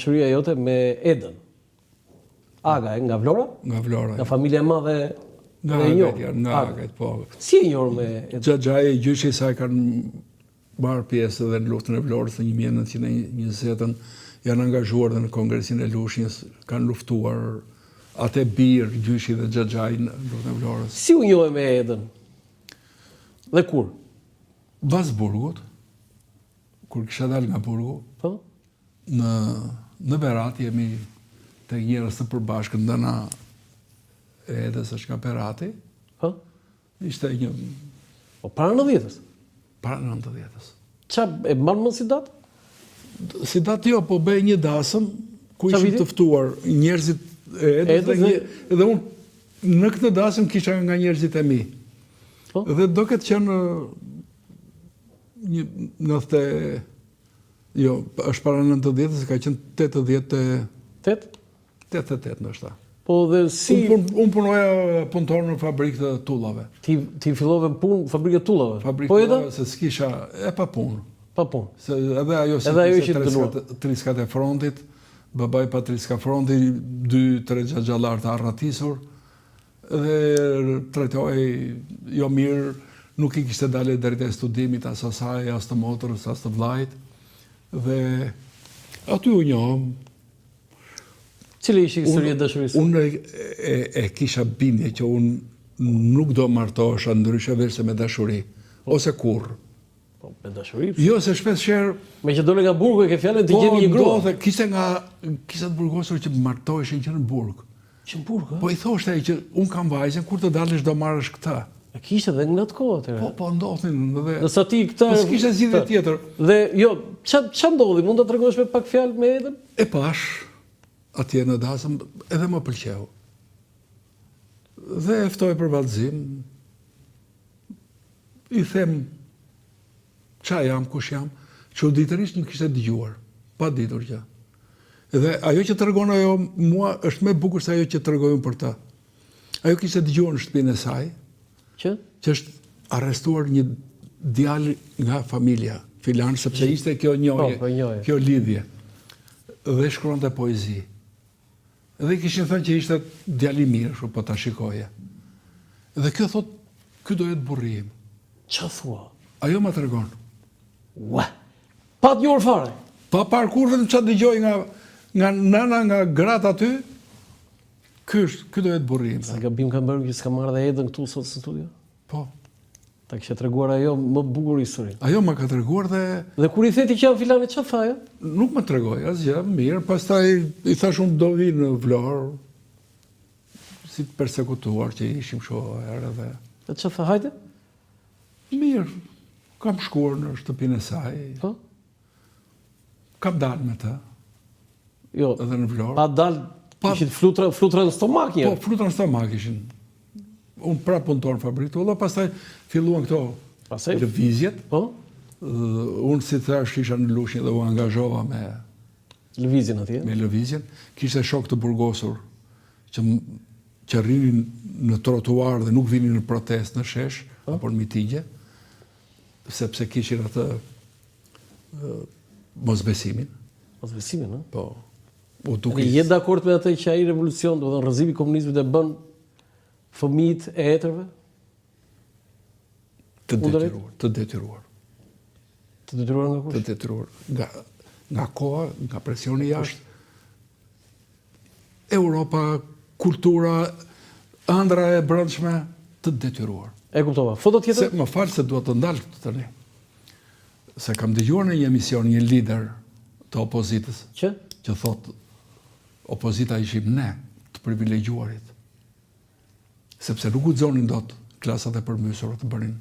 Shëria jote me Edën. Aga, nga Vlora? Nga Vlora. Nga familja e madhe nga Agat, nga Agat, po. Si e njohur me Edën? Xhaxhai e gjyshi i saj kanë marrë pjesë edhe në luftën e Vlorës në 1920-ën, janë angazhuar dhe në Kongresin e Lushnjës, kanë luftuar atë birë, gjyshi dhe Xhaxhai në luftën e Vlorës. Si u njohë me Edën? Dhe kur? Bas Burgut, kur kisha dalë nga Burgu, Po? në Berat jemi të njerëz të përbashkët ndana e Edës është nga Berati. Po? Ishte një Po para 90-s. para 90-s. Qa e mban më si datë? Si datë jo, po bëj një dasëm ku Qa ishim viti? të ftuar njerëzit e Edës dhe unë në këtë dasëm kisha nga njerëzit e mi. Po? Dhe do këtë qenë një jo, është para 90-s, ka qenë 88 ndoshta. Po dhe si... Unë punoja punëtor në fabrikë të tullave. Ti fillove punë fabrikë tullave? Fabrikë Po tullave, se s'kisha e pa punë. Pa punë. Se edhe ajo ishte triskat e frontit, babaj pa triska fronti, 2-3 xhaxhallar të arratisur, dhe trajtoj jo mirë, nuk I kishte dalë deri te studimit as asaj, as të motrës, as të vllajt. Dhe aty u njohëm. Cili ishte historia e dashurisë? Unë e kisha bindje që unë nuk do martohesha ndryshe veçse me dashuri, ose kurrë. Po, me dashuri? Jo, se shpeshherë Me që dole nga Burgu e ke fjalën të gjeni një grua. Po, kishte të burgosur që martoheshin që në Burg. Që në Burg, Po I thoshte ai që unë kam vajzën, kur të dalësh do marrësh këtë. E kishte dhe në atë kohë atëherë. Po ndodhin dhe Nësa ti këtë... po s'kishte zgjidhje tjetër. Dhe jo, ç'a ndodhi? Mund ta tregosh me pak fjalë me Edën? E pash atje në dasëm edhe më pëlqeu. Dhe e ftoj për vallëzim. I them qa jam, kush jam, çuditërisht nuk kishte dëgjuar, pa ditur gjë. Dhe ajo që tregon ajo mua është më e bukur se ajo që tregojnë për ta. Ajo kishte dëgjuar në shtëpinë e saj, Që është arrestuar një djalë nga familja filan, sepse ishte kjo njohje, kjo lidhje. Dhe shkruante poezi. Dhe kishin thënë që ishte djalë I mirë, po ta shikoje. Dhe kjo thot, ky do jetë burri im. ç'a thua? Ajo më tregon. Ua. Pa të njohur fare. Pa parë kur vetëm ç'a dëgjoj nga nëna, nga gratë aty, ky do jetë burri im. Sa gabim ka bërë që s'ka marrë dhe Edën këtu sot në studio? Po. Ta kishte treguar ajo më bukur histori. Ajo më ka treguar dhe Dhe kur I theti që janë filane, ç'a tha ajo? nuk më tregoi asgjë, mirë, pastaj I thash unë do vi në Vlorë, si të persekutuar që ishim kështu herë dhe Dhe ç'a tha, hajde? mirë, kam shkuar në shtëpinë e saj, Po? kam dalë me të, Jo, edhe në Vlorë. pa dalë, ishin flutra në stomak një. Po, fruta në stomak ishin. Unë pra punëtor në fabrikë tulla, pastaj filluan këto Pastaj? lëvizjet. Po? Unë si thash isha në Lushnjë dhe u angazhova me Lëvizjen atje. lëvizjen. Kishte shok të burgosur që rrinin në trotuar dhe nuk vinin në protest në shesh, apo në mitingje, sepse kishin atë mosbesimin. Mosbesimin, ëh? Po. U Ti duke je dakord me atë që ai revolucion, do të thënë rrëzimi I komunizmit e bën fëmijët e etërve të detyruar. të detyruar nga kush? Të detyruar nga koha, nga presioni jashtë. Europa, kultura, ëndra e brendshme të detyruar. E kuptova. Foto Se tjetër? më falë se duhet të ndalë këtë tani. Se kam dëgjuar në një emision një lider të opozitës Që? që thotë opozita ishim ne të privilegjuarit. Sepse nuk guxonin dot klasat e përmbysura të bënin.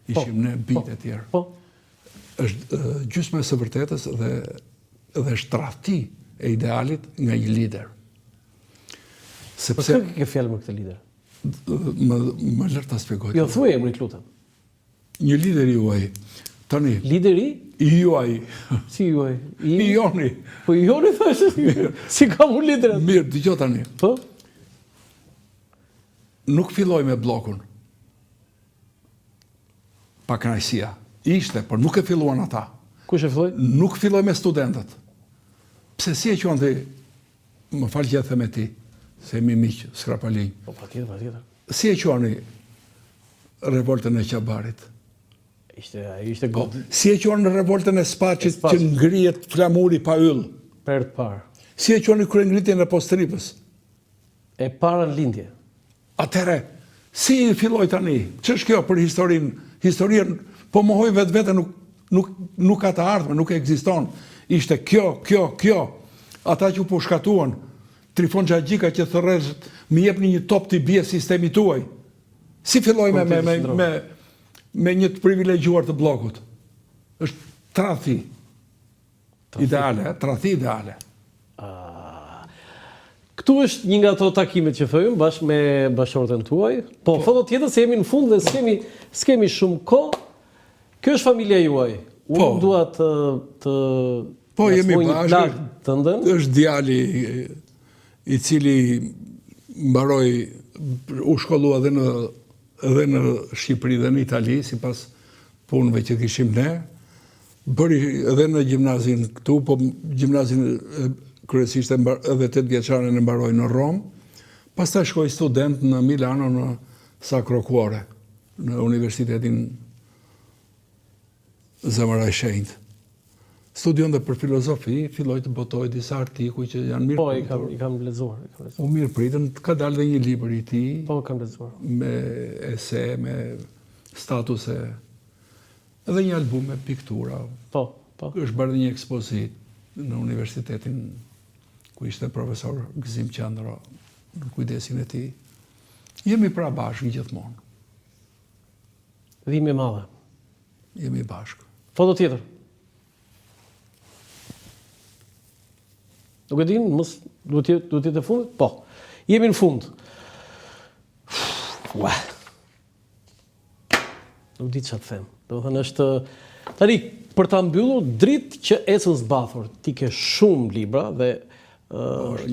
Ishim ne bijtë e tjerë. Po. Është gjysma e së vërtetës dhe shtrahti e idealit nga një lider. Po Sepse s'ka ke fjalë me këtë lider? më lër ta shpjegoj. Jo, thuaj emrin, lutem. Një lider juaj, tani, Lideri? juaj, Si juaj? I joni, Po I joni thashë. Si kam unë lider? mirë, dëgjoj tani, Po? nuk filloj me bllokun. Pa kënaqësia. Ishte, por nuk e filluan ata. Kush e filloi? Nuk filloj me studentët. pse si e quante, më falë që e them e ti, se jemi miqë, skrapalin. Po, patjetër. Si e quani revoltën e Qabarit? Ishte godë Si e quani revoltën e Spaqit që ngrihet flamuri pa yll? për të parë. Si e quani kryengritjen e Postripës? E para në lindje. Atëre, si filloj tani? Ç'është kjo për historinë? Historia po mohoj vetë nuk ka të ardhme, nuk ekziston. Ishte kjo. Ata që po shkatuan, Trifon Xhaxhika që thërrez më jepni një top t'i bie sistemi tuaj. Si filloj me një të privilegjuar të bllokut? Është tradhti ideale, tradhti ideale. Këtu është një nga ato takimet që thojmë bashkë me bashkëshorten tuaj. Po, foto tjetër se jemi në fund dhe s'kemi shumë kohë. Kjo është familja juaj. Unë dua të Po, jemi bashkë. Të ndën. Është djali i cili mbaroi, u shkollua edhe në Shqipëri dhe në Itali, sipas punëve që kishim ne. Bëri edhe në gjimnazin këtu, po gjimnazin kryesisht edhe 8 vjeçaren e mbaroi në Rom. Pastaj shkoi student në Milano në Sacro Cuore, në Universitetin Zemra e Shenjtë. Studion dhe për filozofi, filloj të botoj disa artikuj që janë mirë. Po, i kam lexuar. U mirë pritën, ka dalë dhe një libër i tij. Po, kam lexuar. Me ese, me statuse, edhe një album me piktura. Po. Është bërë një ekspozit në universitetin ku ishte profesor Gëzim Qandro në kujdesin e tij. Jemi pra bashkë gjithmonë. Dhimbje e madhe. Jemi bashkë. Foto tjetër. Nuk e din, mos duhet të jetë e fundit? Po. Jemi në fund. Ua. Nuk di çfarë të them. Domethënë është tani për ta mbyllur dritë që ecën zbathur. Ti ke shumë libra dhe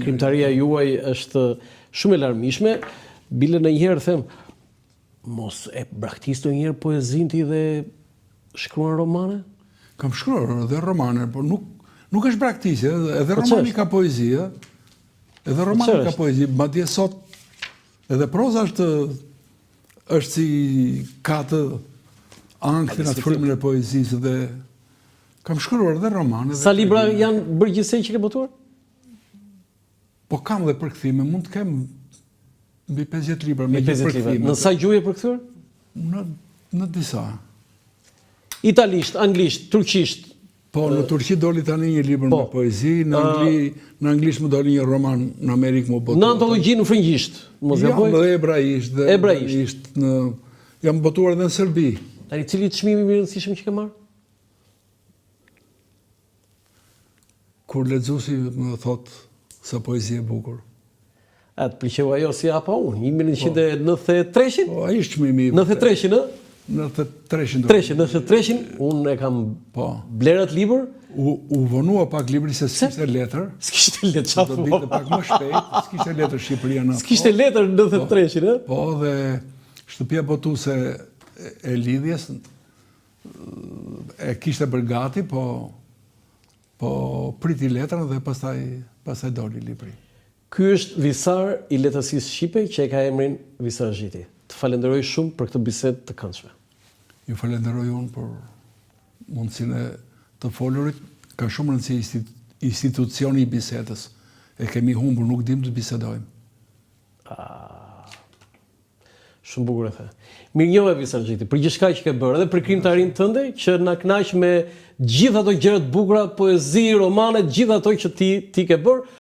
krimtaria juaj është shumë e larmishme. Bile ndonjëherë them mos e braktis ndonjëherë poezinë ti dhe shkruan romane? Kam shkruar edhe romane, por nuk është braktisje, edhe romani ka poezi, edhe romani ka poezi, madje sot edhe proza është si ka të anktin atë frymën e poezisë dhe kam shkruar edhe romane. Sa libra janë bërë gjithsej që ke botuar? Po kam dhe përkthime, mund të kem mbi 50 libra me gjithë përkthime. Në sa gjuhë e përkthyer? Në disa. Italisht, anglisht, turqisht. Po, në Turqi doli tani një libër me poezi, në anglisht më doli një roman në Amerikë më botuar. Në antologji në frëngjisht, mos gaboj? Jam dhe ebraisht. Jam botuar edhe në Serbi. Tani cili çmimi më i rëndësishëm që ke marrë? Kur lexuesi më thot sa poezi e bukur. A të pëlqeu ajo si apo unë? 1993-shin? Po, ai është çmimi. 93-shin, ë? 93-shin, unë e kam blerat libër. U vonua pak libri se s'kishte letër. S'kishte letër, çfarë? Do binte pak më shpejt, s'kishte letër Shqipëria në. S'kishte letër në 93-shin, ë? Po, dhe shtëpia botuese e lidhjes e kishte bërë gati, po priti letrën dhe pastaj doli libri. Ky është visar i letërsisë shqipe që e ka emrin Visar Zhiti. Të falenderoj shumë për këtë bisedë të këndshme. Ju falenderoj unë për mundësinë të folurit. Ka shumë rëndësi institucioni i bisedës. E kemi humbur, nuk dim të bisedojmë. Shumë bukur e the. Mirënjohje Visar Zhiti, për gjithçka që ke bërë, edhe për krimtarinë tënde, që na kënaq me gjithë ato gjëra të bukura, poezi, romane, gjithë ato që ti ke bërë,